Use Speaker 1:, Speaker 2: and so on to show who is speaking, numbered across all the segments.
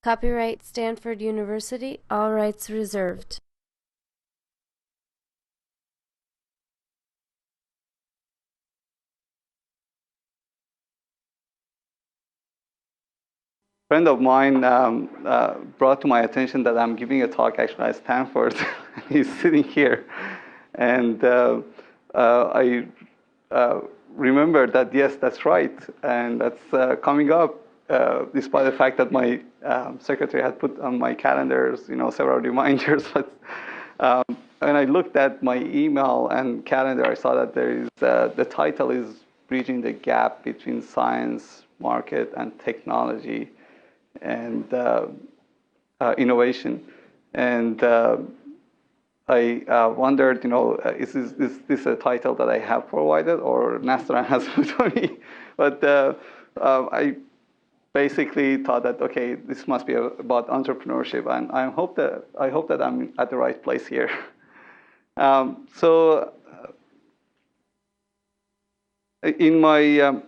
Speaker 1: Copyright Stanford University, all rights reserved.
Speaker 2: Friend of mine brought to my attention that I'm giving a talk actually at Stanford. He's sitting here. And I remembered that, yes, that's right. And that's coming up, despite the fact that my secretary had put on my calendars, several reminders. But when I looked at my email and calendar, I saw that there is the title is Bridging the Gap Between Science, Market, and Technology and innovation. And I wondered, is this a title that I have provided or Nastran has put on me? But I basically thought that, okay, this must be about entrepreneurship, and I hope that I'm at the right place here. So in my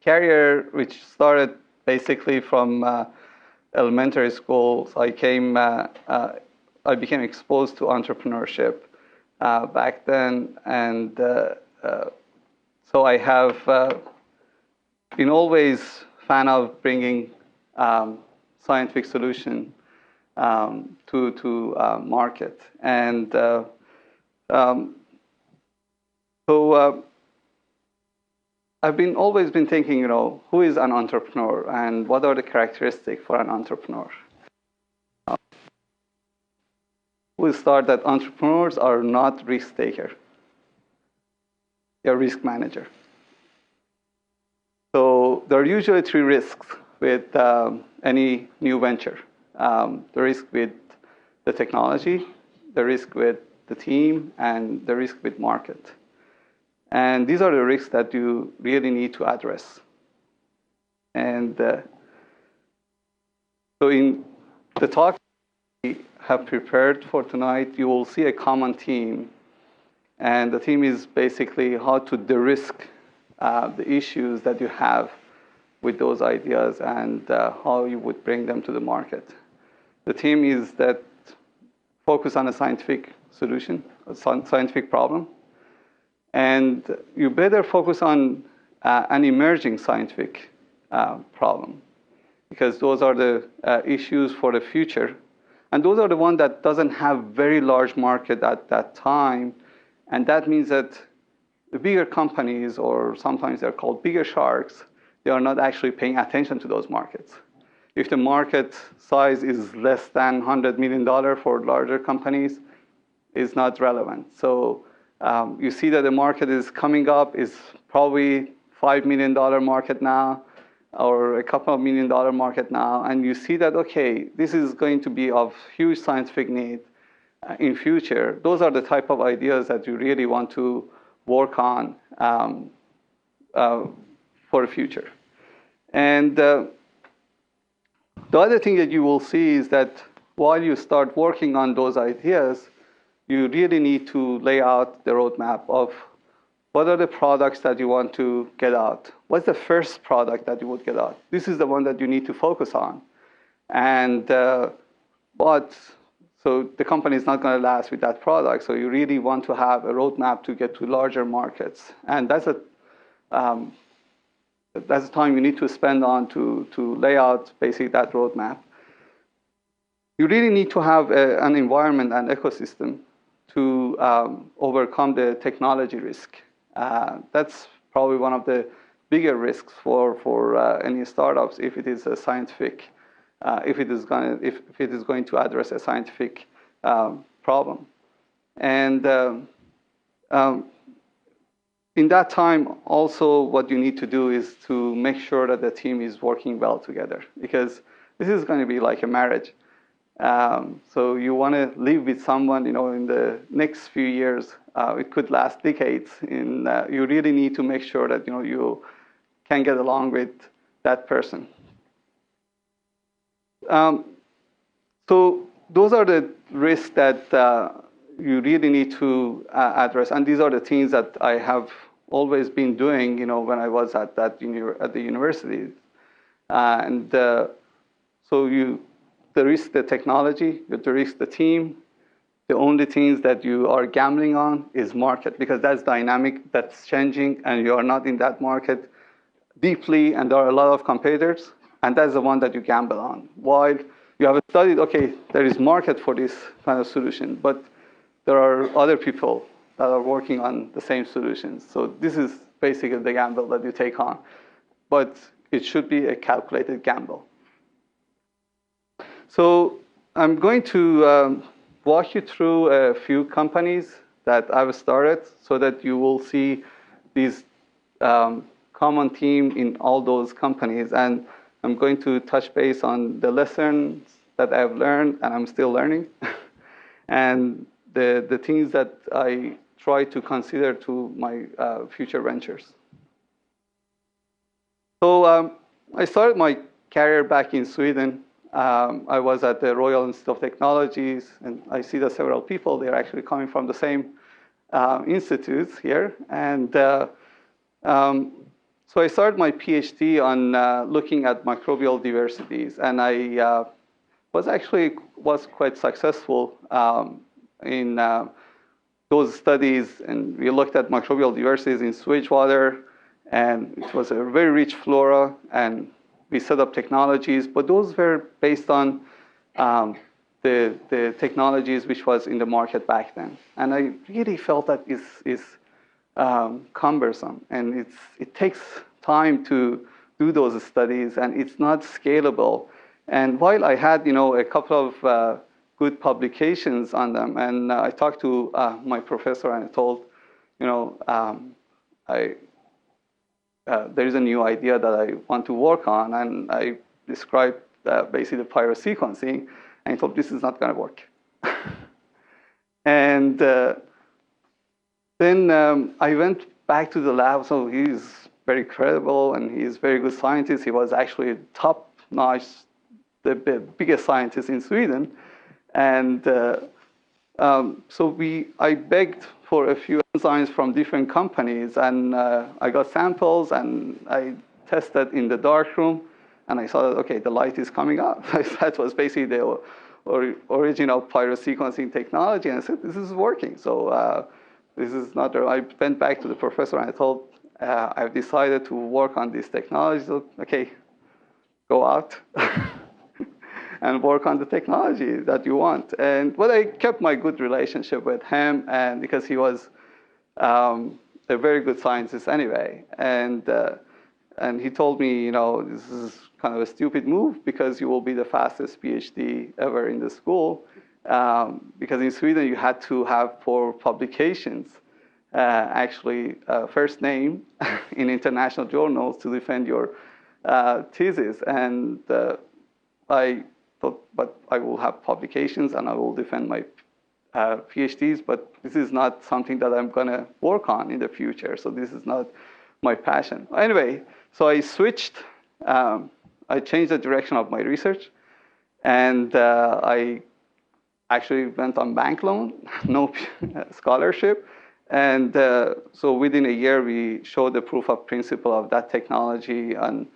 Speaker 2: career, which started basically from elementary school, I became exposed to entrepreneurship back then, and so I have been always fan of bringing scientific solution to market, and so I've always been thinking, who is an entrepreneur and what are the characteristics for an entrepreneur? We'll start that entrepreneurs are not risk taker. They're risk manager. So there are usually three risks with any new venture. The risk with the technology, the risk with the team, and the risk with market. And these are the risks that you really need to address. And so in the talk we have prepared for tonight, you will see a common theme. And the theme is basically how to de-risk the issues that you have with those ideas and how you would bring them to the market. The theme is that focus on a scientific solution, a scientific problem. And you better focus on an emerging scientific problem, because those are the issues for the future. And those are the ones that doesn't have very large market at that time. And that means that the bigger companies, or sometimes they're called bigger sharks, they are not actually paying attention to those markets. If the market size is less than $100 million for larger companies, it's not relevant. So you see that the market is coming up, is probably $5 million market now, or a couple of $1 million market now, and you see that, okay, this is going to be of huge scientific need in future. Those are the type of ideas that you really want to work on for the future. And the other thing that you will see is that while you start working on those ideas, you really need to lay out the roadmap of what are the products that you want to get out. What's the first product that you would get out? This is the one that you need to focus on. And so the company is not going to last with that product. So you really want to have a roadmap to get to larger markets. And that's a time you need to spend on to lay out basically that roadmap. You really need to have an environment and ecosystem to overcome the technology risk. That's probably one of the bigger risks for any startups if it is a scientific, if it is going to address a scientific problem. And in that time, also what you need to do is to make sure that the team is working well together, because this is going to be like a marriage. So you want to live with someone, in the next few years. It could last decades. And you really need to make sure that you can get along with that person. So those are the risks that you really need to address, and these are the things that I have always been doing. When I was at the university, And so you de-risk the technology, you de-risk the team. The only things that you are gambling on is market, because that's dynamic, that's changing, and you are not in that market deeply, and there are a lot of competitors, and that's the one that you gamble on. While you have studied, okay, there is market for this kind of solution, but there are other people that are working on the same solutions. So this is basically the gamble that you take on, but it should be a calculated gamble. So I'm going to walk you through a few companies that I've started so that you will see these common theme in all those companies. And I'm going to touch base on the lessons that I've learned and I'm still learning, and the things that I try to consider to my future ventures. So I started my career back in Sweden. I was at the Royal Institute of Technologies, and I see that several people, they're actually coming from the same institutes here. And so I started my PhD on looking at microbial diversities, and I was quite successful in those studies. And we looked at microbial diversities in sewage water, and it was a very rich flora, and we set up technologies, but those were based on the technologies which was in the market back then. And I really felt that is cumbersome, and it takes time to do those studies, and it's not scalable. And while I had a couple of good publications on them, and I talked to my professor and I told, there is a new idea that I want to work on, and I described basically the pyrosequencing, and he told this is not going to work. And then I went back to the lab. So he's very credible, and he's a very good scientist. He was actually top-notch, the biggest scientist in Sweden. And so I begged for a few enzymes from different companies, and I got samples, and I tested in the darkroom, and I saw that, okay, the light is coming up. That was basically the original pyrosequencing technology, and I said, this is working. So this is not, I went back to the professor, and I told, I've decided to work on this technology. So, okay, go out and work on the technology that you want. But I kept my good relationship with him, and because he was a very good scientist anyway. And he told me, this is kind of a stupid move, because you will be the fastest PhD ever in the school. Because in Sweden, you had to have 4 publications, actually first name in international journals to defend your thesis. And I thought, but I will have publications and I will defend my PhDs, but this is not something that I'm going to work on in the future. So this is not my passion. Anyway, so I switched. I changed the direction of my research, and I actually went on bank loan, no scholarship. And so within a year, we showed the proof of principle of that technology on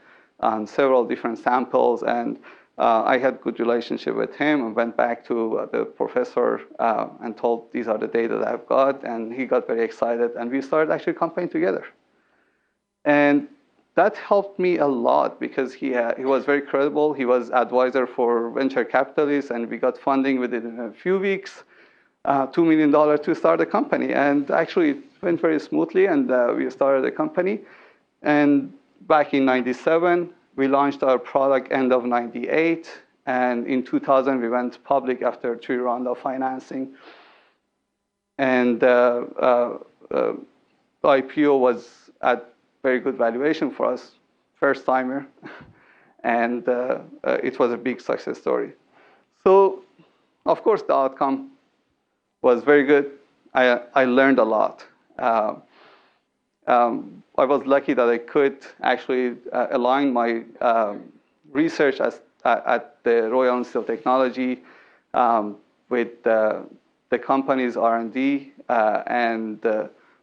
Speaker 2: several different samples. And I had good relationship with him, and went back to the professor and told, these are the data that I've got. And he got very excited, and we started actually campaigning together. And that helped me a lot, because he was very credible. He was advisor for venture capitalists, and we got funding within a few weeks, $2 million to start a company. And actually, it went very smoothly, and we started a company. And back in '97, we launched our product end of '98. And in 2000, we went public after 3 rounds of financing. And the IPO was at very good valuation for us, first timer. And it was a big success story. So, of course, the outcome was very good. I learned a lot. I was lucky that I could actually align my research at the Royal Institute of Technology with the company's R&D, and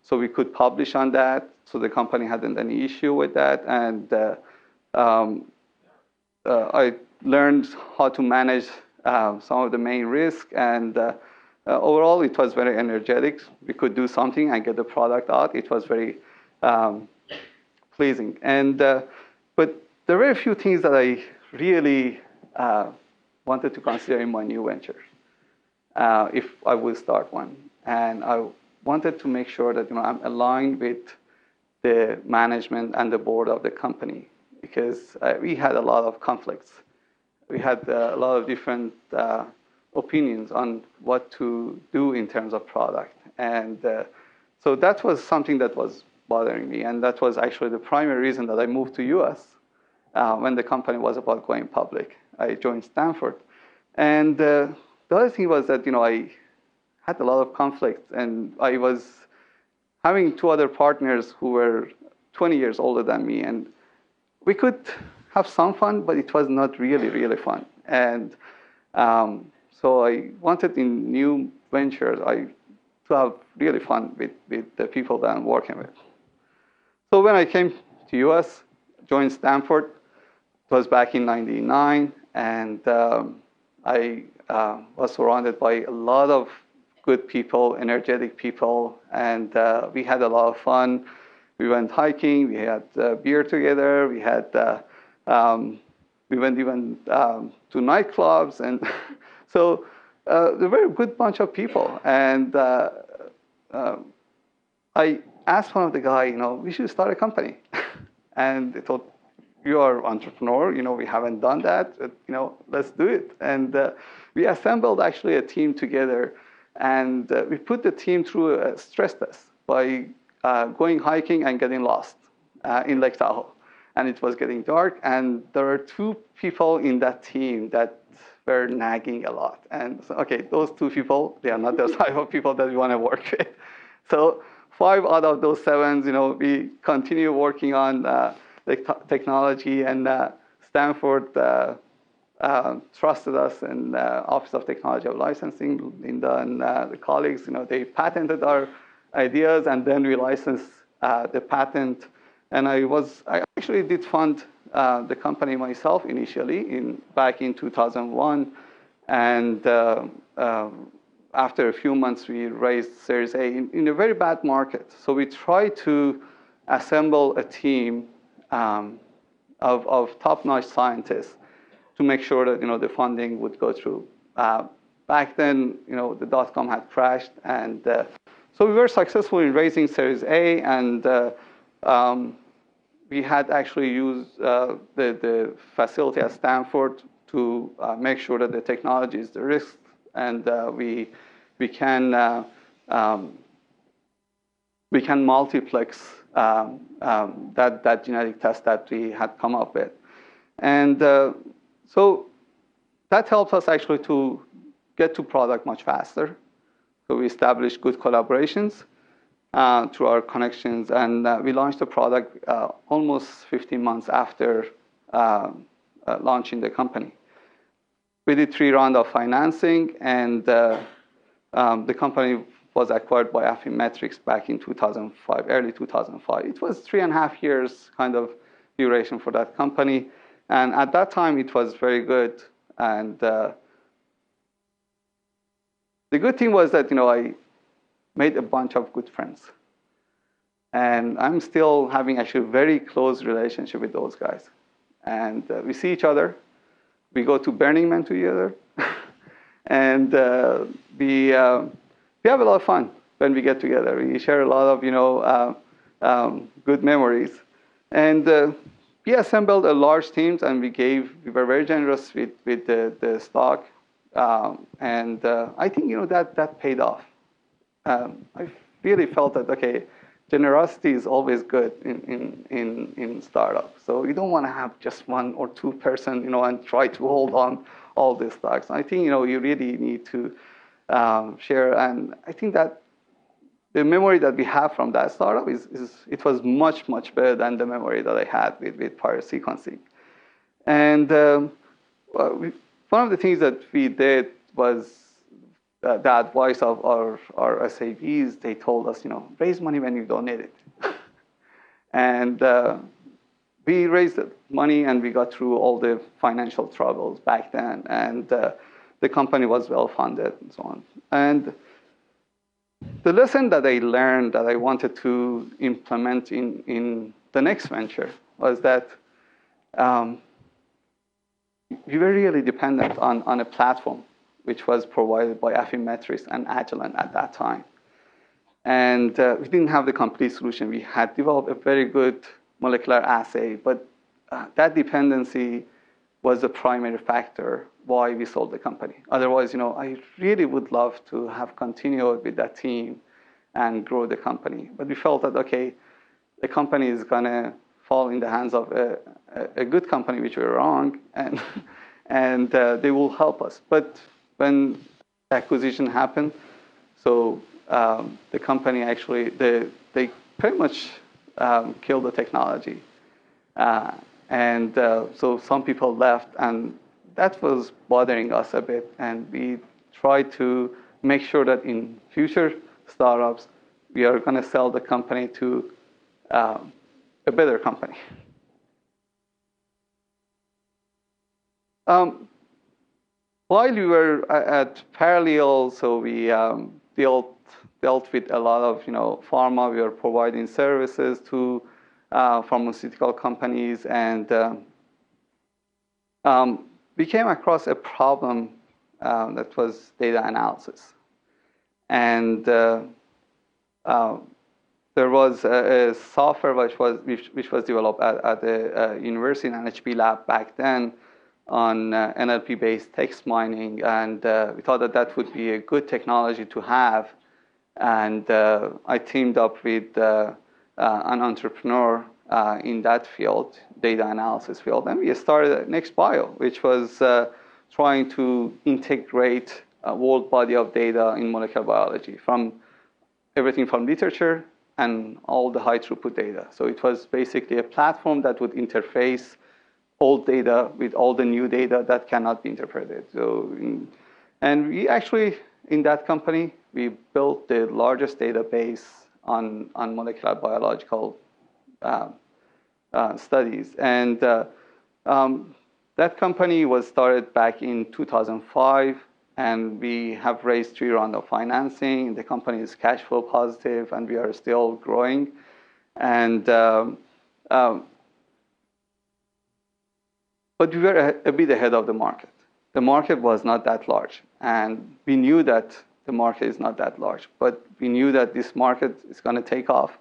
Speaker 2: so we could publish on that. So the company hadn't any issue with that, and I learned how to manage some of the main risks, and overall, it was very energetic. We could do something and get the product out. It was very pleasing. And but there were a few things that I really wanted to consider in my new venture, if I would start one. And I wanted to make sure that I'm aligned with the management and the board of the company, because we had a lot of conflicts. We had a lot of different opinions on what to do in terms of product. And so that was something that was bothering me. And that was actually the primary reason that I moved to US when the company was about going public. I joined Stanford. And the other thing was that I had a lot of conflict, and I was having two other partners who were 20 years older than me, and we could have some fun, but it was not really, really fun. And so I wanted in new ventures to have really fun with the people that I'm working with. So when I came to US, joined Stanford, it was back in '99, and I was surrounded by a lot of good people, energetic people, and we had a lot of fun. We went hiking, we had beer together, we went even to nightclubs, and so they were a good bunch of people. And I asked one of the guys, we should start a company. And they thought, you are entrepreneur, we haven't done that, let's do it. And we assembled actually a team together, and we put the team through a stress test by going hiking and getting lost in Lake Tahoe. And it was getting dark, and there were two people in that team that were nagging a lot. And so, okay, those two people, they are not the type of people that we want to work with. So 5 out of those 7, we continue working on the technology, and Stanford trusted us, and Office of Technology of Licensing, Linda and the colleagues, they patented our ideas, and then we licensed the patent. And I actually did fund the company myself initially back in 2001, and after a few months we raised Series A in a very bad market. So we tried to assemble a team of top-notch scientists to make sure that the funding would go through. Back then, the dot-com had crashed, and so we were successful in raising Series A, and we had actually used the facility at Stanford to make sure that the technology is the risk, and we can multiplex that genetic test that we had come up with. And so that helps us actually to get to product much faster. So we established good collaborations through our connections, and we launched the product almost 15 months after launching the company. We did 3 rounds of financing, and the company was acquired by Affymetrix back in 2005, early 2005. It was 3.5 years kind of duration for that company. And at that time, it was very good. And the good thing was that, I made a bunch of good friends. And I'm still having actually a very close relationship with those guys. And we see each other. We go to Burning Man together. And we have a lot of fun when we get together. We share a lot of, good memories. And we assembled a large team, and we were very generous with the stock. And I think, that paid off. I really felt that, okay, generosity is always good in startups. So you don't want to have just 1 or 2 person, and try to hold on all these stocks. I think, you really need to share. And I think that the memory that we have from that startup it was much, much better than the memory that I had with pyrosequencing. And one of the things that we did was the advice of our SAVs. They told us, raise money when you don't need it. And we raised money and we got through all the financial troubles back then, and the company was well funded and so on. And the lesson that I learned that I wanted to implement in the next venture was that we were really dependent on a platform which was provided by Affymetrix and Agilent at that time. And we didn't have the complete solution. We had developed a very good molecular assay, but that dependency was the primary factor why we sold the company. Otherwise, I really would love to have continued with that team and grow the company. But we felt that, okay, the company is going to fall in the hands of a good company, which we were wrong, and they will help us. But when acquisition happened, so the company actually, they pretty much killed the technology. So some people left, and that was bothering us a bit. And we tried to make sure that in future startups, we are going to sell the company to a better company. While we were at ParAllele, so we dealt with a lot of pharma. We were providing services to pharmaceutical companies, and we came across a problem that was data analysis. And there was a software which was developed at the university, an NHB lab back then, on NLP-based text mining, and we thought that would be a good technology to have. And I teamed up with an entrepreneur in that field, data analysis field, and we started NextBio, which was trying to integrate a world body of data in molecular biology, from everything from literature and all the high throughput data. So it was basically a platform that would interface old data with all the new data that cannot be interpreted. And we actually, in that company, we built the largest database on molecular biological studies. And that company was started back in 2005, and we have raised 3 rounds of financing. The company is cash flow positive, and we are still growing. And but we were a bit ahead of the market. The market was not that large, and we knew that the market is not that large, but we knew that this market is going to take off,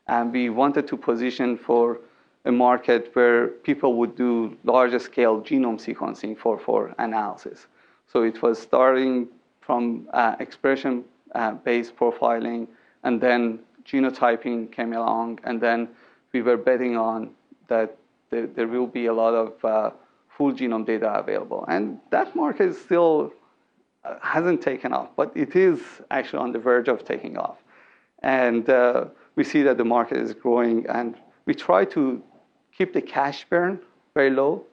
Speaker 2: and we wanted to position for a market where people would do larger scale genome sequencing for analysis. So it was starting from expression-based profiling, and then genotyping came along, and then we were betting on that there will be a lot of full genome data available. And that market is still hasn't taken off, but it is actually on the verge of taking off. And we see that the market is growing, and we try to keep the cash burn very low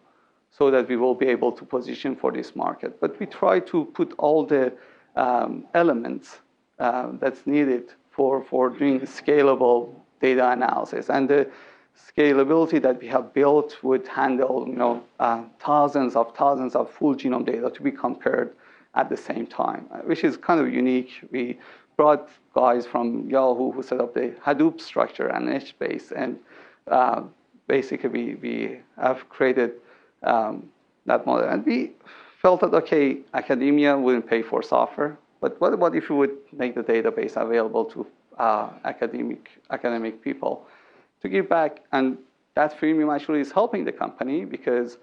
Speaker 2: so that we will be able to position for this market. But we try to put all the elements that's needed for doing scalable data analysis. And the scalability that we have built would handle thousands of full genome data to be compared at the same time, which is kind of unique. We brought guys from Yahoo who set up the Hadoop structure and HBase, and basically we have created that model. And we felt that, okay, academia wouldn't pay for software, but what if we would make the database available to academic people to give back? And that freemium actually is helping the company because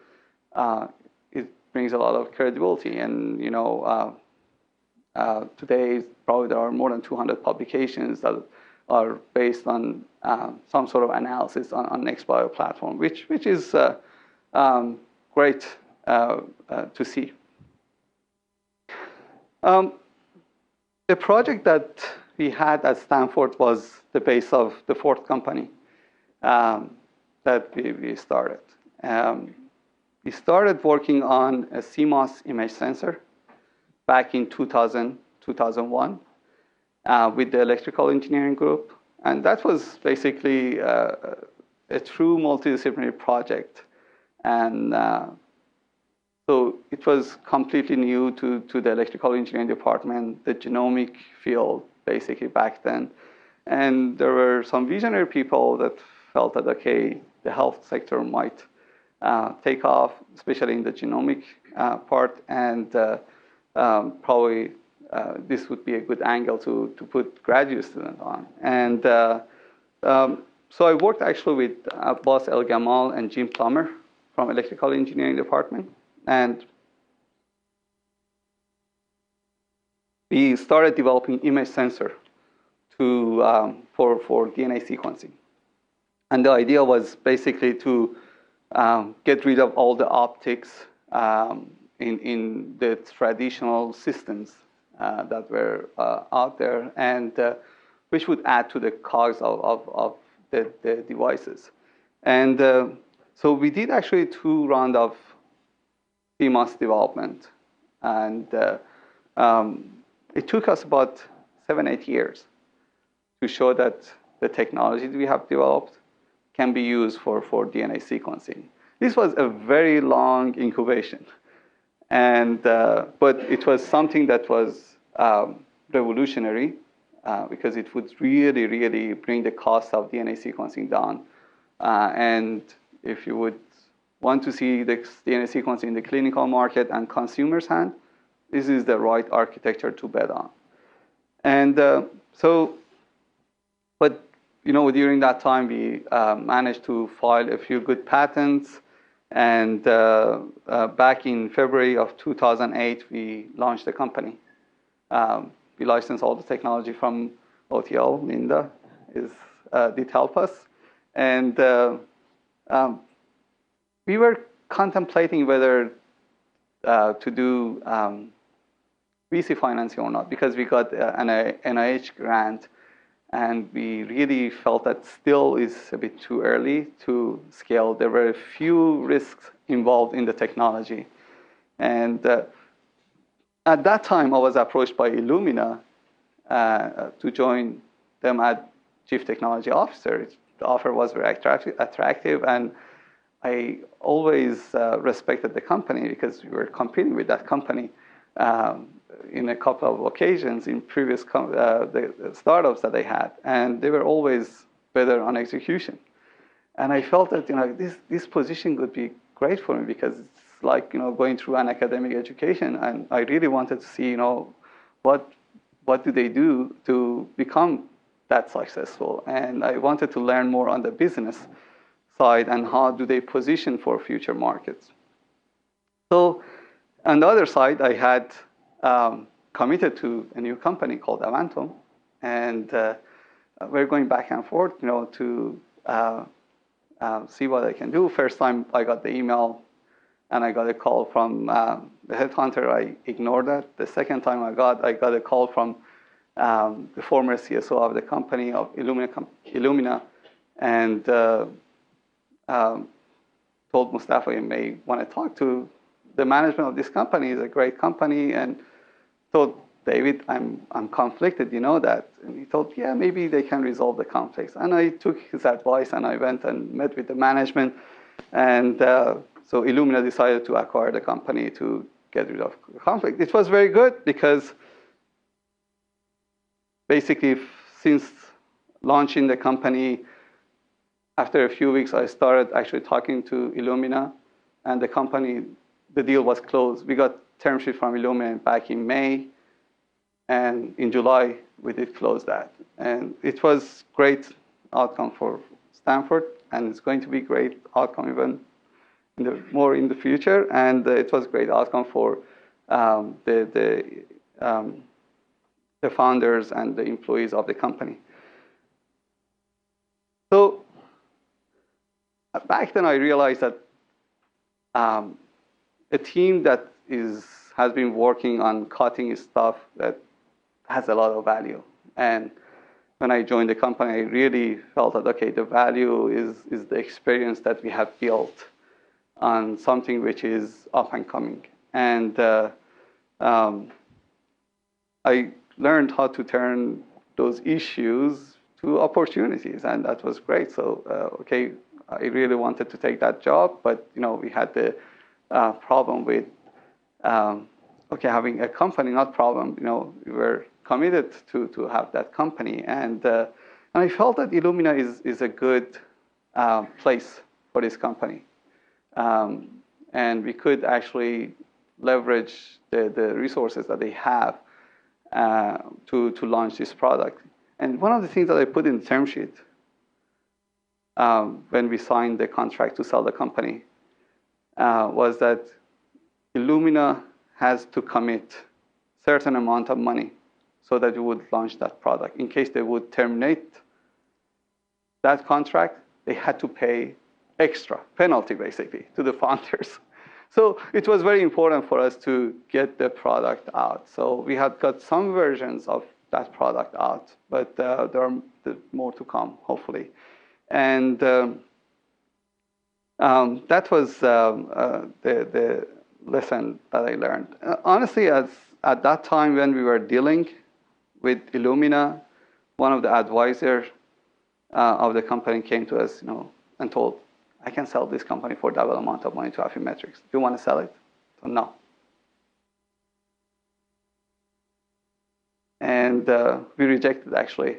Speaker 2: it brings a lot of credibility. And today probably there are more than 200 publications that are based on some sort of analysis on NextBio platform, which is great to see. The project that we had at Stanford was the base of the 4th company that we started. We started working on a CMOS image sensor back in 2001 with the electrical engineering group. And that was basically a true multidisciplinary project. And so it was completely new to the electrical engineering department, the genomic field, basically back then. And there were some visionary people that felt that, okay, the health sector might take off, especially in the genomic part, and probably this would be a good angle to put graduate students on. And so I worked actually with Abbas El Gamal and Jim Plummer from electrical engineering department. And we started developing image sensor for DNA sequencing. And the idea was basically to get rid of all the optics in the traditional systems that were out there, and which would add to the cost of the devices. And so we did actually 2 rounds of CMOS development, and it took us about 7-8 years to show that the technology we have developed can be used for DNA sequencing. This was a very long incubation, and but it was something that was revolutionary because it would really, really bring the cost of DNA sequencing down. And if you would want to see the DNA sequencing in the clinical market and consumers' hand, this is the right architecture to bet on. And but during that time, we managed to file a few good patents. And back in February of 2008, we launched the company. We licensed all the technology from OTL. Linda did help us. And we were contemplating whether to do VC financing or not, because we got an NIH grant, and we really felt that still is a bit too early to scale. There were a few risks involved in the technology. And at that time, I was approached by Illumina to join them as Chief Technology Officer. The offer was very attractive, and I always respected the company because we were competing with that company in a couple of occasions in previous the startups that they had, and they were always better on execution. And I felt that this position could be great for me because it's like going through an academic education, and I really wanted to see what do they do to become that successful, and I wanted to learn more on the business side and how do they position for future markets. So on the other side, I had committed to a new company called Avantome, and we're going back and forth, to see what I can do. First time I got the email, and I got a call from the headhunter. I ignored that. The second time I got a call from the former CSO of the company of Illumina, and told Mostafa, you may want to talk to the management of this company. It's a great company, and told David, I'm conflicted, that. And he told, yeah, maybe they can resolve the conflicts. And I took his advice, and I went and met with the management. And so Illumina decided to acquire the company to get rid of the conflict. It was very good because basically since launching the company, after a few weeks, I started actually talking to Illumina, and the deal was closed. We got term sheet from Illumina back in May, and in July, we did close that. And it was great outcome for Stanford, and it's going to be great outcome even more in the future. And it was great outcome for the founders and the employees of the company. So back then, I realized that a team that has been working on cutting stuff that has a lot of value. And when I joined the company, I really felt that, okay, the value is the experience that we have built on something which is up and coming. And I learned how to turn those issues to opportunities, and that was great. So, okay, I really wanted to take that job, but we had the problem with having a company, not problem. We were committed to have that company, and I felt that Illumina is a good place for this company, and we could actually leverage the resources that they have to launch this product. And one of the things that I put in the term sheet when we signed the contract to sell the company was that Illumina has to commit certain amount of money so that we would launch that product. In case they would terminate that contract, they had to pay extra penalty, basically, to the founders. So it was very important for us to get the product out. So we had got some versions of that product out, but there are more to come, hopefully. And that was the lesson that I learned. Honestly, at that time when we were dealing with Illumina, one of the advisors of the company came to us, and told, I can sell this company for double amount of money to Affymetrix. Do you want to sell it? So, no. And we rejected, actually,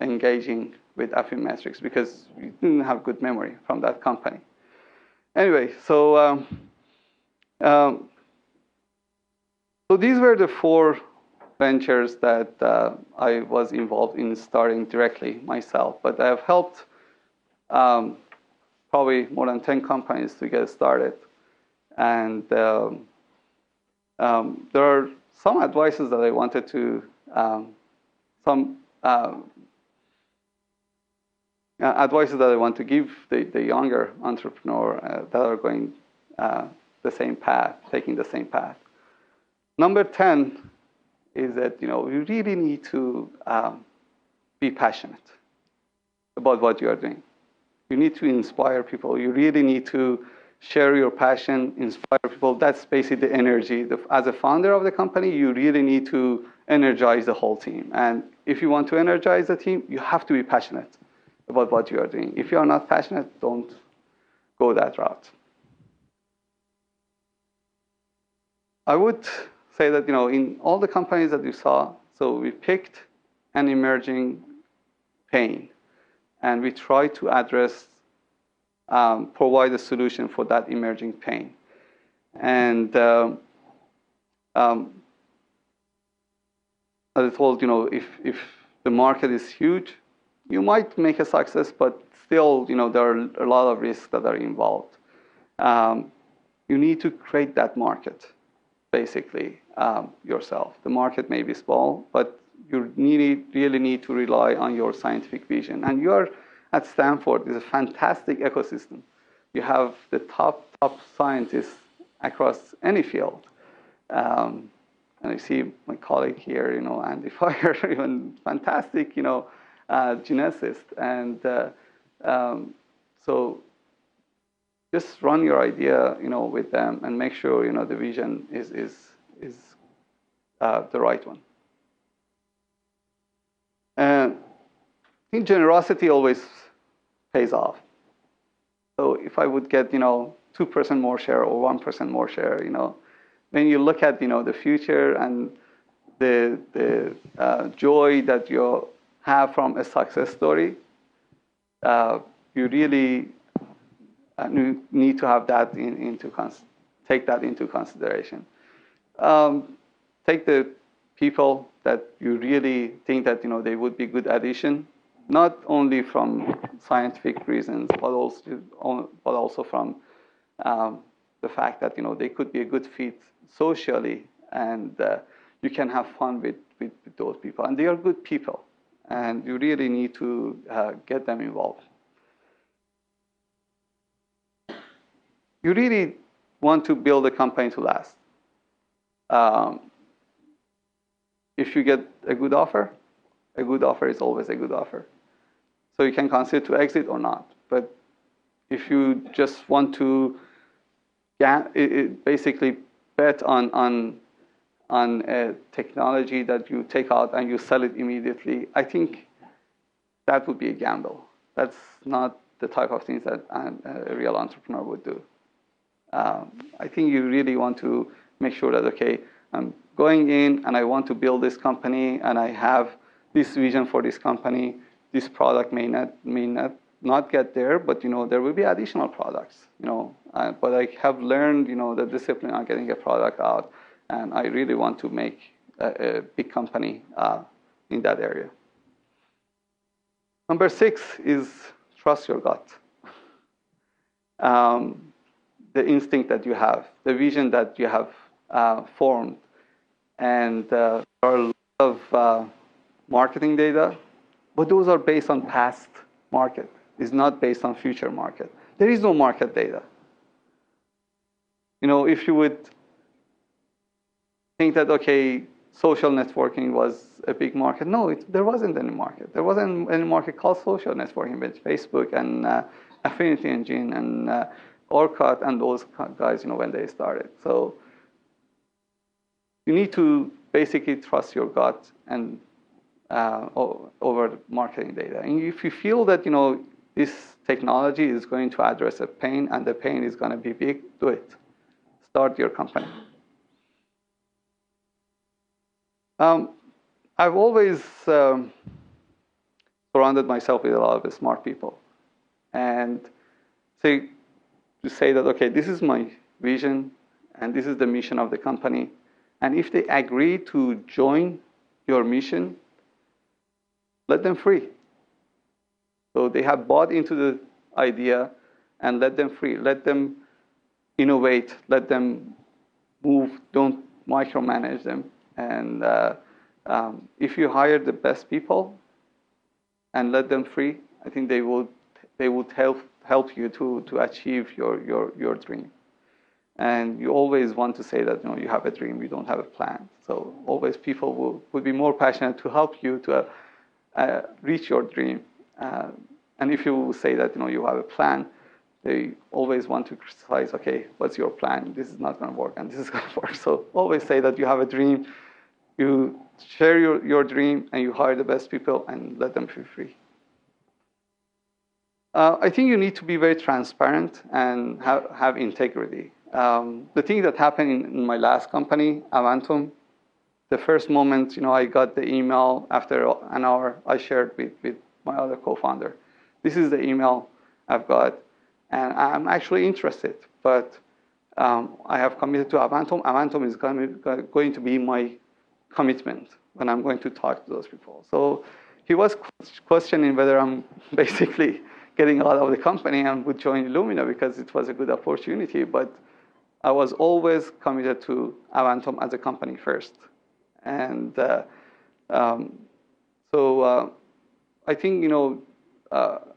Speaker 2: engaging with Affymetrix because we didn't have good memory from that company. Anyway, so these were the 4 ventures that I was involved in starting directly myself. But I have helped probably more than 10 companies to get started. And there are some advices that I wanted to, advices that I want to give the younger entrepreneur that are going the same path, taking the same path. Number 10 is that you really need to be passionate about what you are doing. You need to inspire people. You really need to share your passion, inspire people. That's basically the energy. As a founder of the company, you really need to energize the whole team. And if you want to energize the team, you have to be passionate about what you are doing. If you are not passionate, don't go that route. I would say that in all the companies that you saw, so we picked an emerging pain, and we try to address, provide a solution for that emerging pain. And as I told, if the market is huge, you might make a success, but still, there are a lot of risks that are involved. You need to create that market, basically, yourself. The market may be small, but you really need to rely on your scientific vision. And you are at Stanford. It's a fantastic ecosystem. You have the top scientists across any field. And I see my colleague here, Andy Fire, even fantastic, geneticist. And so just run your idea, with them and make sure, the vision is the right one. And I think generosity always pays off. So if I would get, 2% more share or 1% more share, when you look at, the future and the joy that you have from a success story, you really need to have that take that into consideration. Take the people that you really think that they would be good addition, not only from scientific reasons, but also from the fact that they could be a good fit socially, and you can have fun with those people, and they are good people, and you really need to get them involved. You really want to build a company to last. If you get a good offer is always a good offer. So you can consider to exit or not. But if you just want to basically bet on a technology that you take out and you sell it immediately, I think that would be a gamble. That's not the type of things that a real entrepreneur would do. I think you really want to make sure that, okay, I'm going in and I want to build this company and I have this vision for this company. This product may not get there, but there will be additional products. But I have learned the discipline on getting a product out, and I really want to make a big company in that area. Number 6 is trust your gut. The instinct that you have, the vision that you have formed. And there are a lot of marketing data, but those are based on past market. It's not based on future market. There is no market data. If you would think that, okay, social networking was a big market, no, there wasn't any market. There wasn't any market called social networking with Facebook and Affinity Engine and Orkut and those guys, when they started. So you need to basically trust your gut and over marketing data. And if you feel that this technology is going to address a pain and the pain is going to be big, do it. Start your company. I've always surrounded myself with a lot of smart people, and to say that, okay, this is my vision and this is the mission of the company, and if they agree to join your mission, let them free. So they have bought into the idea, and let them free. Let them innovate. Let them move. Don't micromanage them. And if you hire the best people and let them free, I think they would help you to achieve your dream. And you always want to say that you have a dream, you don't have a plan. So always people would be more passionate to help you to reach your dream. And if you say that you have a plan, they always want to criticize, okay, what's your plan? This is not going to work, and this is going to work. So always say that you have a dream, you share your dream, and you hire the best people and let them be free. I think you need to be very transparent and have integrity. The thing that happened in my last company, Avantome, the first moment I got the email after an hour, I shared with my other co-founder. This is the email I've got, and I'm actually interested, but I have committed to Avantome. Avantome is going to be my commitment when I'm going to talk to those people. So he was questioning whether I'm basically getting out of the company and would join Illumina because it was a good opportunity, but I was always committed to Avantome as a company first. And so I think,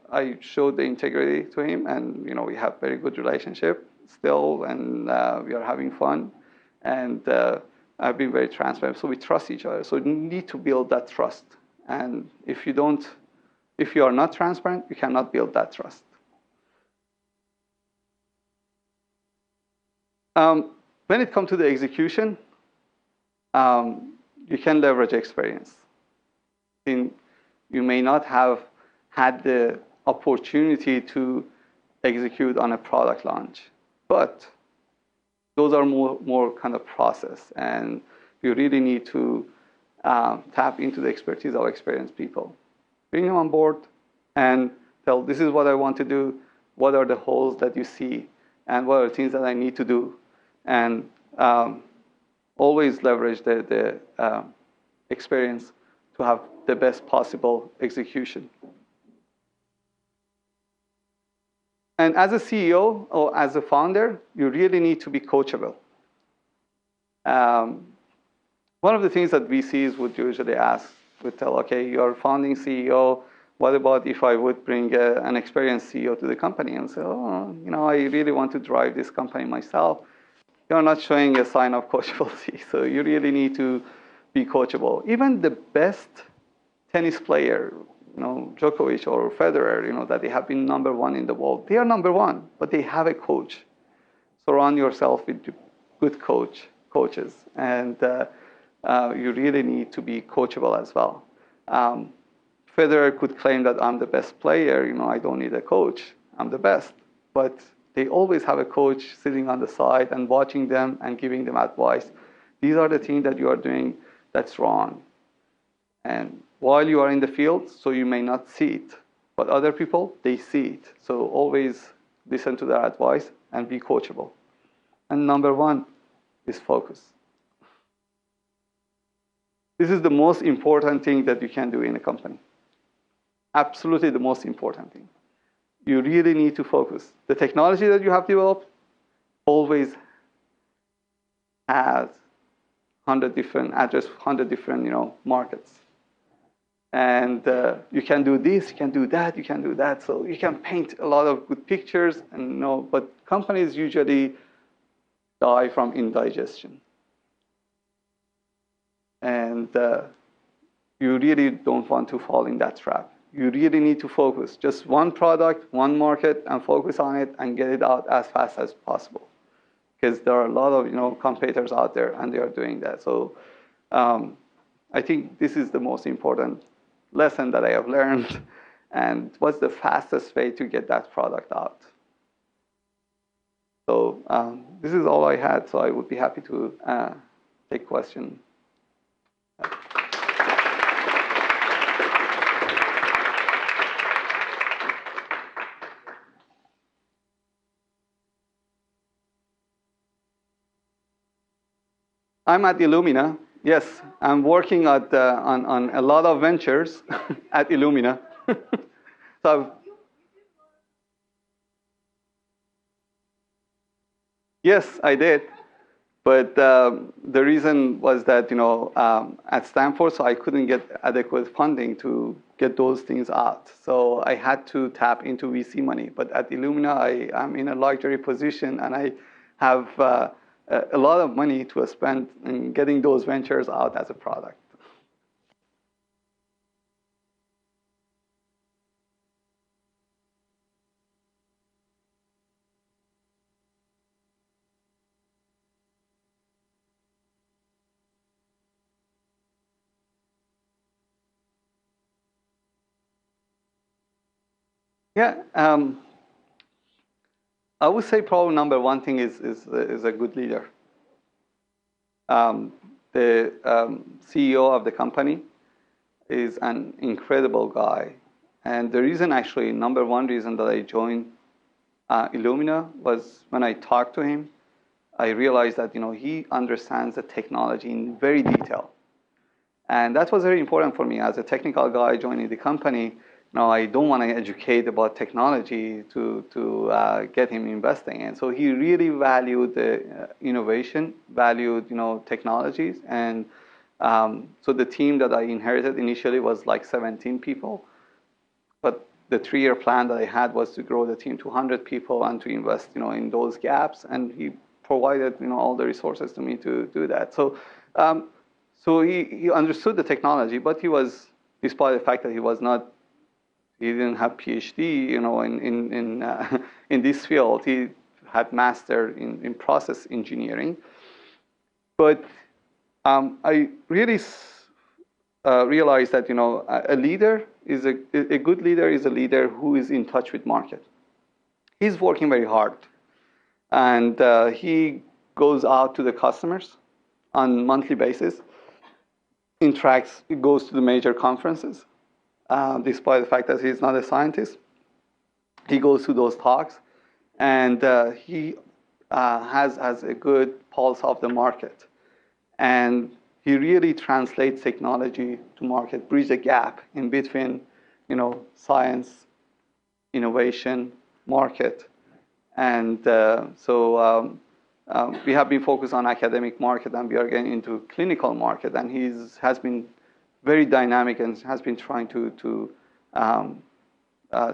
Speaker 2: I showed the integrity to him, and, we have very good relationship still, and we are having fun, and I've been very transparent. So we trust each other. So you need to build that trust. And if you are not transparent, you cannot build that trust. When it comes to the execution, you can leverage experience. You may not have had the opportunity to execute on a product launch, but those are more kind of process, and you really need to tap into the expertise of experienced people. Bring them on board and tell, this is what I want to do, what are the holes that you see, and what are the things that I need to do, and always leverage the experience to have the best possible execution. And as a CEO or as a founder, you really need to be coachable. One of the things that VCs would usually would tell, okay, you're founding CEO, what about if I would bring an experienced CEO to the company and say, oh, I really want to drive this company myself. You're not showing a sign of coachability, so you really need to be coachable. Even the best tennis player, Djokovic or Federer, that they have been #1 in the world, they are #1, but they have a coach. Surround yourself with good coaches, and you really need to be coachable as well. Federer could claim that I'm the best player, I don't need a coach, I'm the best. But they always have a coach sitting on the side and watching them and giving them advice. These are the things that you are doing that's wrong. And while you are in the field, so you may not see it. But other people, they see it. So always listen to their advice and be coachable. And number one is focus. This is the most important thing that you can do in a company. Absolutely the most important thing. You really need to focus. The technology that you have developed always has 100 different address, 100 different markets. And you can do this, you can do that, you can do that. So you can paint a lot of good pictures, and but companies usually die from indigestion. And you really don't want to fall in that trap. You really need to focus. Just one product, one market, and focus on it and get it out as fast as possible. Because there are a lot of competitors out there, and they are doing that. So I think this is the most important lesson that I have learned. And what's the fastest way to get that product out? So this is all I had. So I would be happy to take questions. I'm at Illumina. Yes, I'm working on a lot of ventures at Illumina. So yes, I did. But the reason was that at Stanford, so I couldn't get adequate funding to get those things out. So I had to tap into VC money. But at Illumina, I'm in a luxury position, and I have a lot of money to spend in getting those ventures out as a product. Yeah, I would say probably number one thing is a good leader. The CEO of the company is an incredible guy. And the reason, actually, number one reason that I joined Illumina was when I talked to him, I realized that he understands the technology in very detail. And that was very important for me as a technical guy joining the company. Now, I don't want to educate about technology to get him investing. And so he really valued the innovation, valued technologies. And so the team that I inherited initially was like 17 people. But the 3-year plan that I had was to grow the team to 100 people and to invest in those gaps. And he provided all the resources to me to do that. So so he understood the technology, but he was, despite the fact that he didn't have Ph.D. In this field. He had master in process engineering. But I really realized that a leader is a good leader is a leader who is in touch with market. He's working very hard, and he goes out to the customers on monthly basis. Interacts, he goes to the major conferences. Despite the fact that he's not a scientist, he goes to those talks, and he has a good pulse of the market. And he really translates technology to market, bridge the gap in between, science, innovation, market. And we have been focused on academic market, and we are getting into clinical market. And he has been very dynamic and has been trying to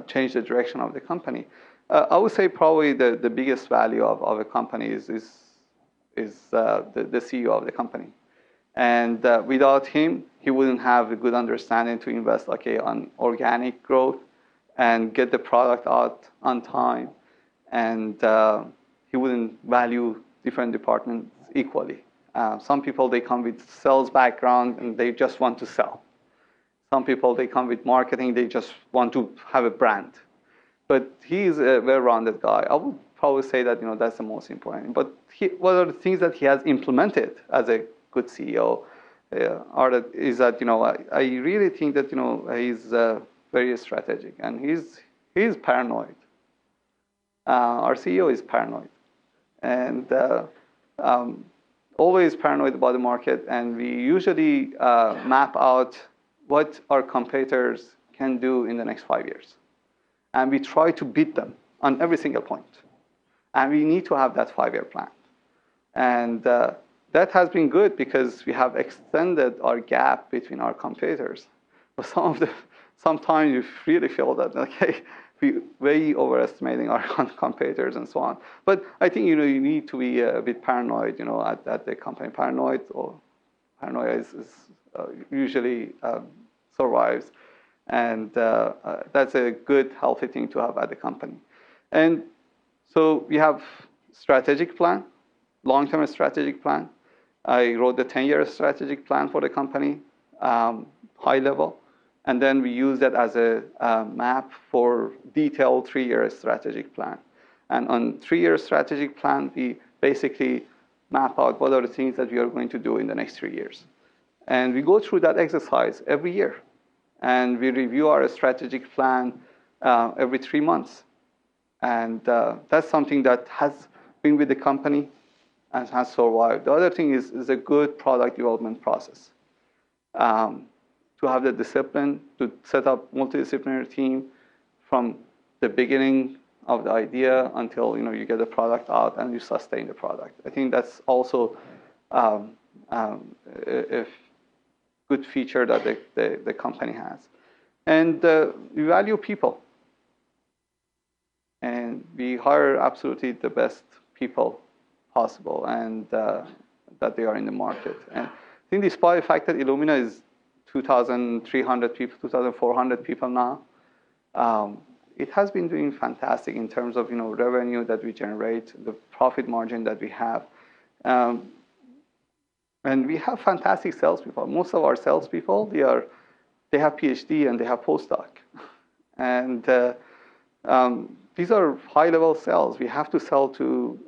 Speaker 2: change the direction of the company. I would say probably the biggest value of a company is the CEO of the company. And without him, he wouldn't have a good understanding to invest on organic growth and get the product out on time. And he wouldn't value different departments equally. Some people, they come with sales background and they just want to sell. Some people, they come with marketing, they just want to have a brand. but he is a well-rounded guy. I would probably say that that's the most important. But what are the things that he has implemented as a good CEO? Is that I really think that he's very strategic, and he's paranoid. Our CEO is paranoid, and always paranoid about the market. And we usually map out what our competitors can do in the next 5 years, and we try to beat them on every single point. And we need to have that 5-year plan, and that has been good because we have extended our gap between our competitors. But sometimes you really feel that, okay, we way overestimating our competitors and so on. But I think you need to be a bit paranoid, at the company. Paranoia is usually survives, and that's a good, healthy thing to have at the company. And so we have strategic plan, long-term strategic plan. I wrote the 10-year strategic plan for the company, high level, and then we use that as a map for detailed 3-year strategic plan. And on 3-year strategic plan, we basically map out what are the things that we are going to do in the next 3 years. And we go through that exercise every year, and we review our strategic plan every 3 months. And that's something that has been with the company and has survived. The other thing is a good product development process. To have the discipline to set up multidisciplinary team from the beginning of the idea until you get the product out and you sustain the product. I think that's also a good feature that the company has. And we value people. And we hire absolutely the best people possible, and that they are in the market. And I think despite the fact that Illumina is 2,300 people, 2,400 people now, it has been doing fantastic in terms of revenue that we generate, the profit margin that we have. And we have fantastic salespeople. Most of our salespeople, they have Ph.D. and they have postdoc. And these are high-level sales. We have to sell to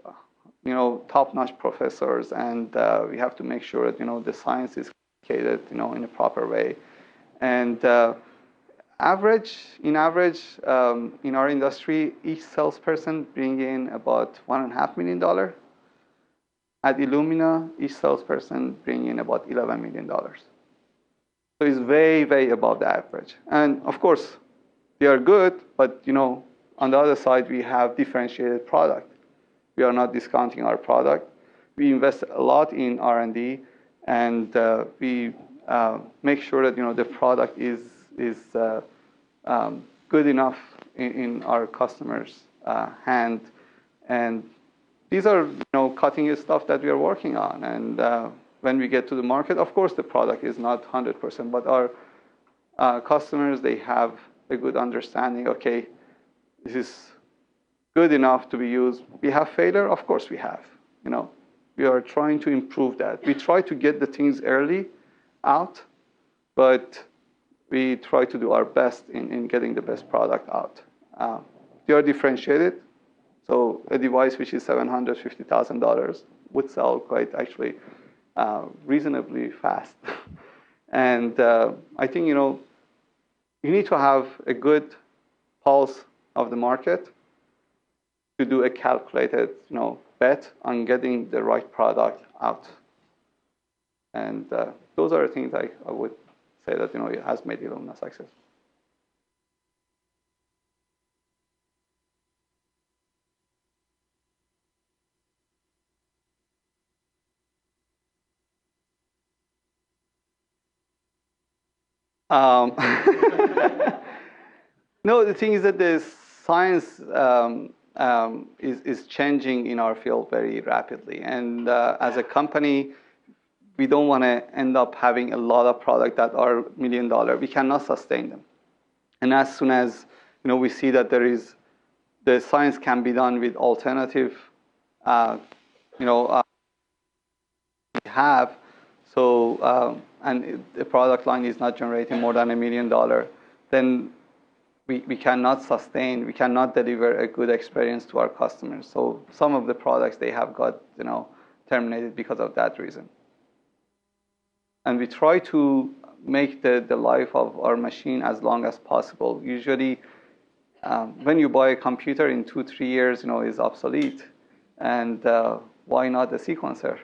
Speaker 2: top-notch professors, and we have to make sure that the science is communicated in a proper way. And in average in our industry, each salesperson bring in about $1.5 million. At Illumina, each salesperson bring in about $11 million. So it's way, way above the average. And of course, they are good, but on the other side, we have differentiated product. We are not discounting our product. We invest a lot in R&D, and we make sure that the product is good enough in our customers' hand. And these are cutting-edge stuff that we are working on. And when we get to the market, of course, the product is not 100%, but our customers, they have a good understanding. Okay, this is good enough to be used. We have failure, of course we have. We are trying to improve that. We try to get the things early out, but we try to do our best in getting the best product out. They are differentiated. So a device which is $750,000 would sell quite actually reasonably fast. And I think you need to have a good pulse of the market to do a calculated bet on getting the right product out. And those are the things I would say that it has made Illumina successful. No, the thing is that the science is changing in our field very rapidly. And as a company, we don't want to end up having a lot of products that are $1 million. We cannot sustain them. And as soon as we see that the science can be done with alternative, we have. So and the product line is not generating more than $1 million, then we cannot sustain, we cannot deliver a good experience to our customers. So some of the products they have got, terminated because of that reason. And we try to make the life of our machine as long as possible. Usually, when you buy a computer in 2-3 years, is obsolete. And why not a sequencer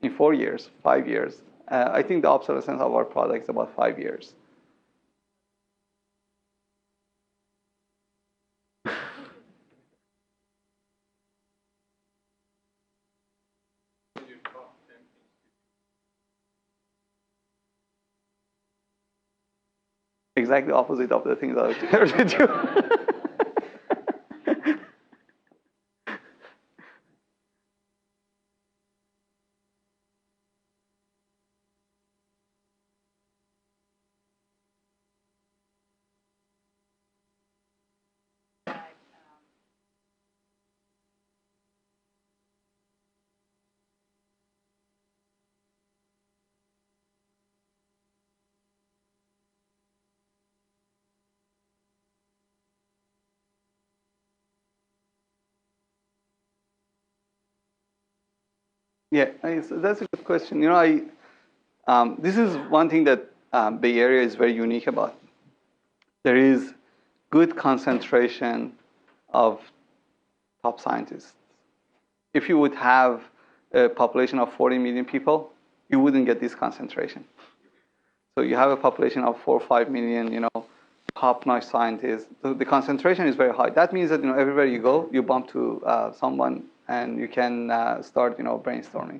Speaker 2: in 4 years, 5 years? I think the obsolescence of our product is about 5 years. Exactly opposite of the things I shared with you. Yeah, that's a good question. This is one thing that Bay Area is very unique about. There is good concentration of top scientists. If you would have a population of 40 million people, you wouldn't get this concentration. So you have a population of 4 or 5 million, top-notch scientists. The concentration is very high. That means that everywhere you go, you bump to someone and you can start brainstorming.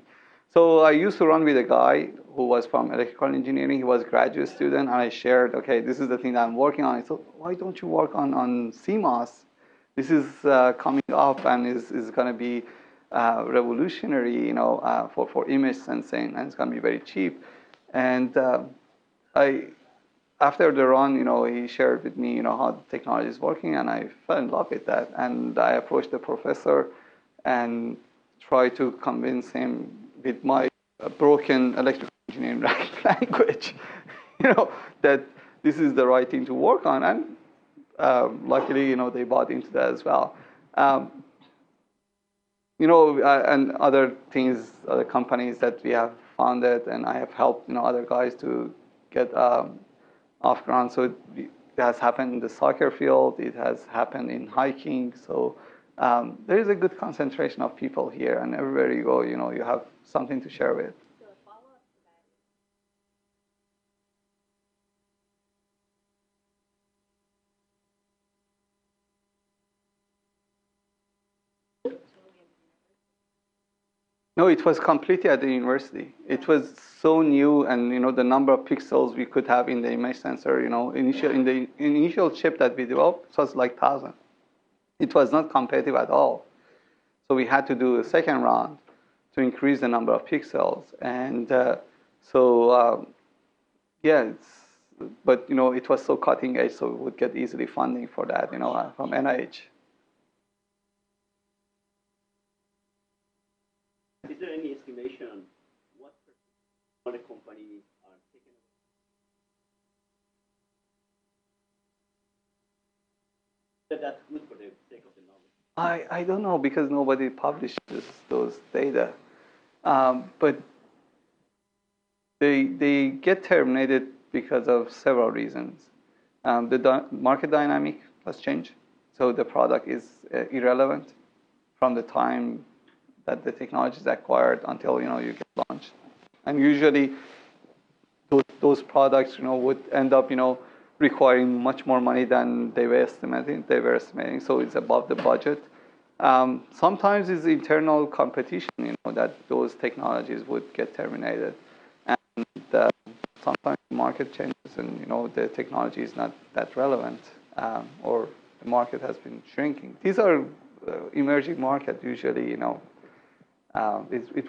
Speaker 2: So I used to run with a guy who was from electrical engineering. He was a graduate student, and I shared, okay, this is the thing that I'm working on. I thought, why don't you work on CMOS? This is coming up and is going to be revolutionary, for image sensing, and it's going to be very cheap. And after the run, he shared with me, how the technology is working, and I fell in love with that. And I approached the professor and tried to convince him with my broken electrical engineering language, that this is the right thing to work on. And luckily, they bought into that as well. And other things, other companies that we have founded, and I have helped, other guys to get off ground. So it has happened in the soccer field. It has happened in hiking. So there is a good concentration of people here, and everywhere you go, you have something to share with. No, it was completely at the university. It was so new, and the number of pixels we could have in the image sensor, in the initial chip that we developed, it was like 1,000. It was not competitive at all. So we had to do a second round to increase the number of pixels, and but it was so cutting edge, so we would get easily funding for that, from NIH.
Speaker 3: Is there any estimation on what other companies are taking over? That's good for the sake of the knowledge.
Speaker 2: I don't know, because nobody publishes those data, but they get terminated because of several reasons. The market dynamic has changed, so the product is irrelevant from the time that the technology is acquired until you get launched. And usually those products would end up requiring much more money than they were estimating. So it's above the budget. Sometimes it's internal competition, that those technologies would get terminated, and sometimes the market changes and the technology is not that relevant, or the market has been shrinking. These are emerging market usually. It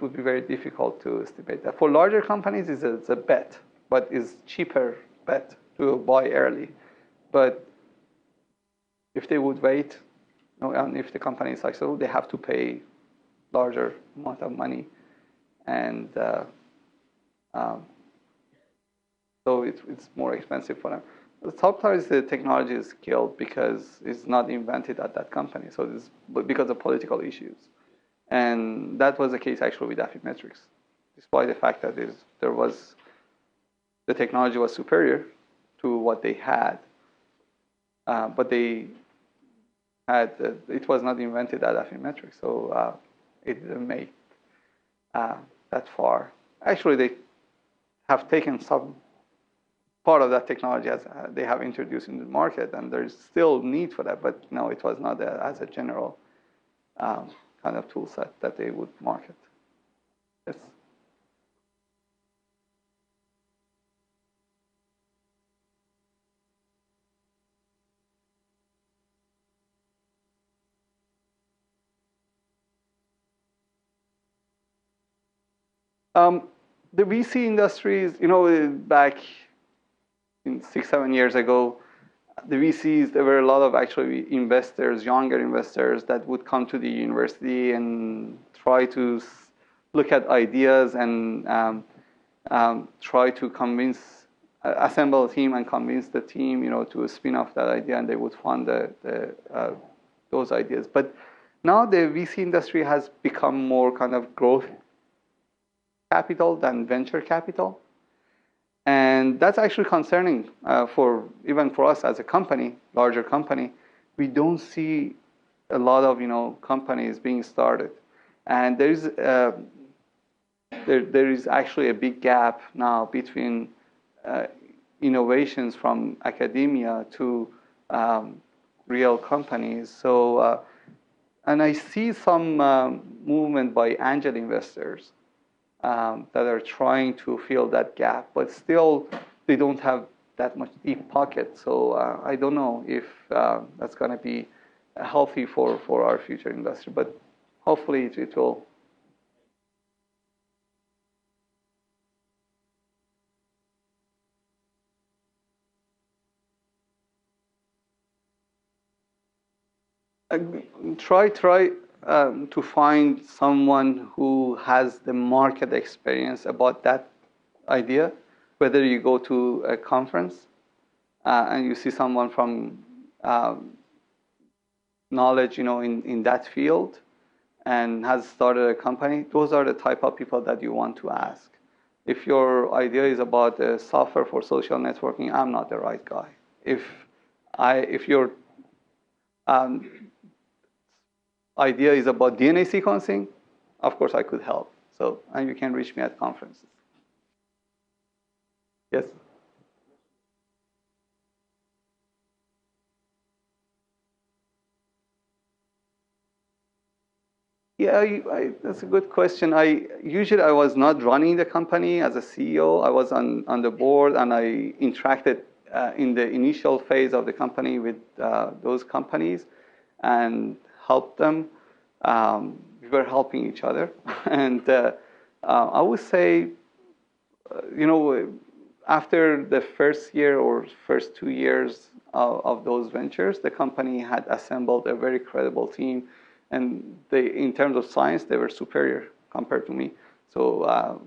Speaker 2: would be very difficult to estimate that. For larger companies, it's a bet, but it's cheaper bet to buy early. But if they would wait, and if the company is successful, they have to pay larger amount of money, and so it's more expensive for them. Sometimes the technology is killed because it's not invented at that company. So this because of political issues, and that was the case actually with Affymetrix, despite the fact that the technology was superior to what they had, but they had it was not invented at Affymetrix, so it didn't make that far. Actually, they have taken some part of that technology as they have introduced in the market, and there's still need for that. But no, it was not as a general kind of tool set that they would market. Yes. The VC industries, back in 6-7 years ago, the VCs, there were a lot of actually investors, younger investors that would come to the university and try to look at ideas and try to assemble a team and convince the team, to spin off that idea, and they would fund those ideas. But now the VC industry has become more kind of growth capital than venture capital. And that's actually concerning even for us as a company, larger company. We don't see a lot of companies being started, and there is actually a big gap now between innovations from academia to real companies. So, and I see some movement by angel investors that are trying to fill that gap, but still they don't have that much deep pocket. So I don't know if that's going to be healthy for our future industry, but hopefully it will. Try to find someone who has the market experience about that idea. Whether you go to a conference and you see someone from knowledge, in that field and has started a company, those are the type of people that you want to ask. If your idea is about software for social networking, I'm not the right guy. If your idea is about DNA sequencing, of course I could help. So, and you can reach me at conferences. Yes. Yeah, that's a good question. I was not running the company as a CEO. I was on the board, and I interacted in the initial phase of the company with those companies and helped them. We were helping each other, and I would say, after the first year or first 2 years of those ventures, the company had assembled a very credible team. And in terms of science, they were superior compared to me. So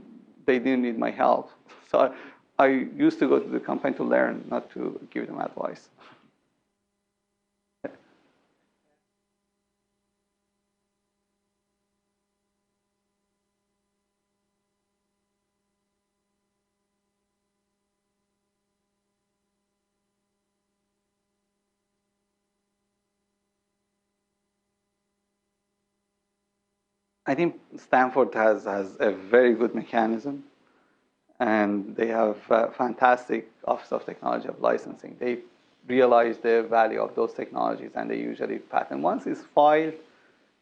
Speaker 2: they didn't need my help. So I used to go to the company to learn, not to give them advice. I think Stanford has a very good mechanism, and they have a fantastic Office of Technology of Licensing. They realize the value of those technologies, and they usually patent. Once it's filed,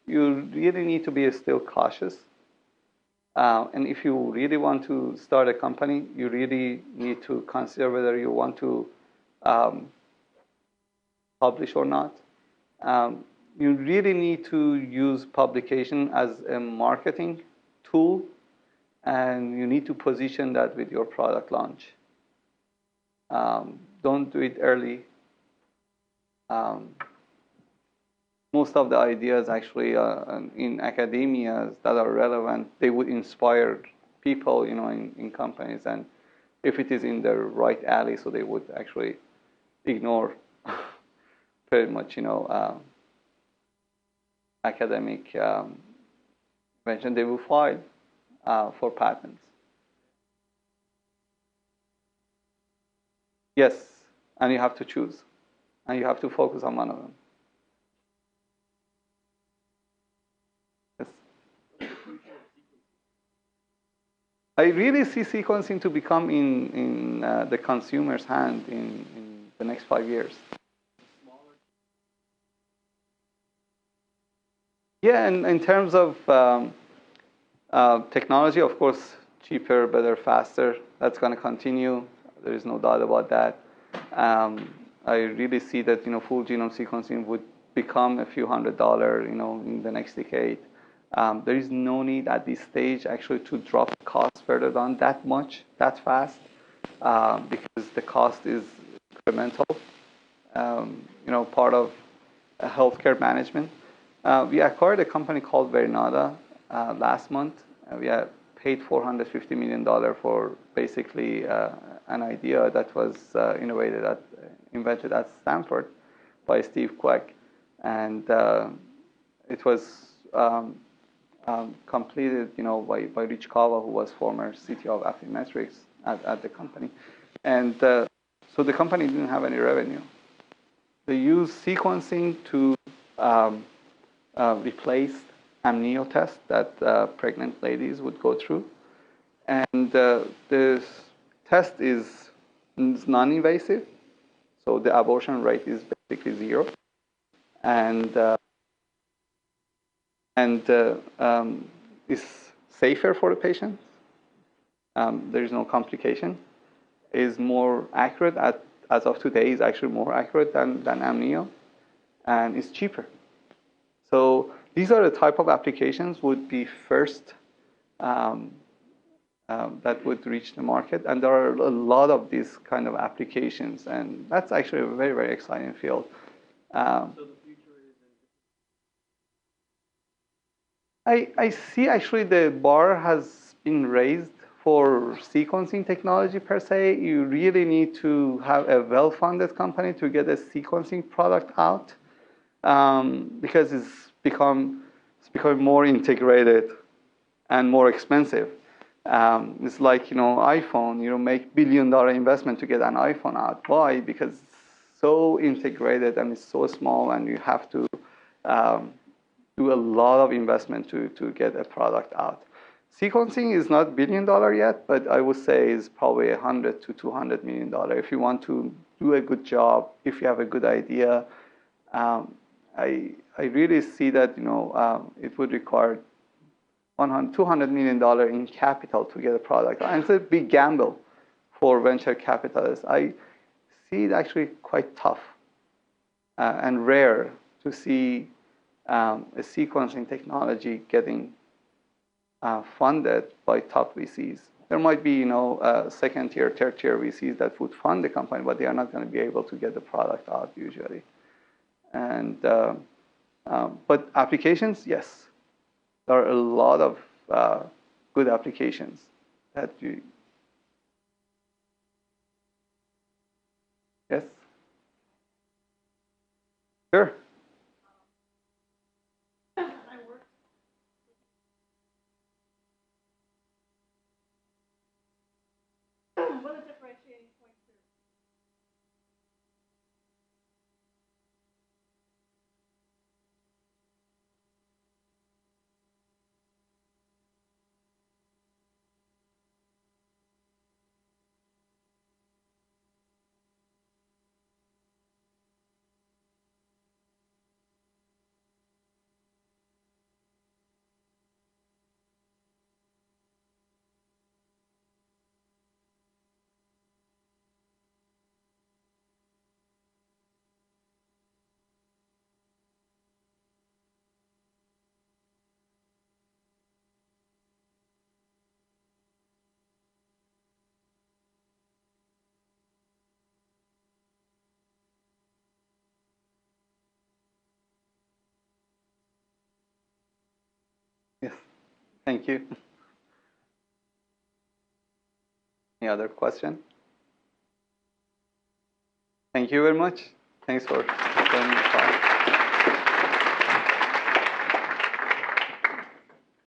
Speaker 2: you really need to be still cautious. And if you really want to start a company, you really need to consider whether you want to publish or not. You really need to use publication as a marketing tool, and you need to position that with your product launch. Don't do it early. Most of the ideas actually in academia that are relevant, they would inspire people, in companies, and if it is in the right alley, so they would actually ignore pretty much, academic invention, they will file for patents. Yes, and you have to choose, and you have to focus on one of them. Yes. I really see sequencing to become in the consumer's hand in the next 5 years. Yeah, and in terms of technology, of course, cheaper, better, faster. That's going to continue. There is no doubt about that. I really see that full genome sequencing would become a few $100, in the next decade. There is no need at this stage actually to drop the cost further down that much, that fast, because the cost is incremental. Part of healthcare management. We acquired a company called Vernada last month. We had paid $450 million for basically an idea that was invented at Stanford by Steve Quack, and it was completed, by Rich Kava, who was former CTO of Affymetrix at the company, and so the company didn't have any revenue. They used sequencing to replace amnio tests that pregnant ladies would go through. And this test is non-invasive, so the abortion rate is basically 0. And is safer for the patient. There is no complication. Is more accurate, as of today, is actually more accurate than amnio, and is cheaper. So these are the type of applications would be first that would reach the market, and there are a lot of these kind of applications, and that's actually a very, very exciting field. So the future is I see actually the bar has been raised for sequencing technology per se. You really need to have a well-funded company to get a sequencing product out, because it's becoming more integrated and more expensive. It's like, iPhone, make billion-dollar investment to get an iPhone out. Why? Because it's so integrated and it's so small, and you have to do a lot of investment to get a product out. Sequencing is not billion-dollar yet, but I would say is probably $100 to $200 million. If you want to do a good job, if you have a good idea, I really see that it would require $200 million in capital to get a product, and it's a big gamble for venture capitalists. I see it actually quite tough and rare to see a sequencing technology getting funded by top VCs. There might be second tier, third tier VCs that would fund the company, but they are not going to be able to get the product out usually. And but applications, yes, there are a lot of good applications that you. Yes. Sure.
Speaker 4: What are differentiating points here?
Speaker 2: Yes. Thank you. Any other question? Thank you very much. Thanks for joining the talk.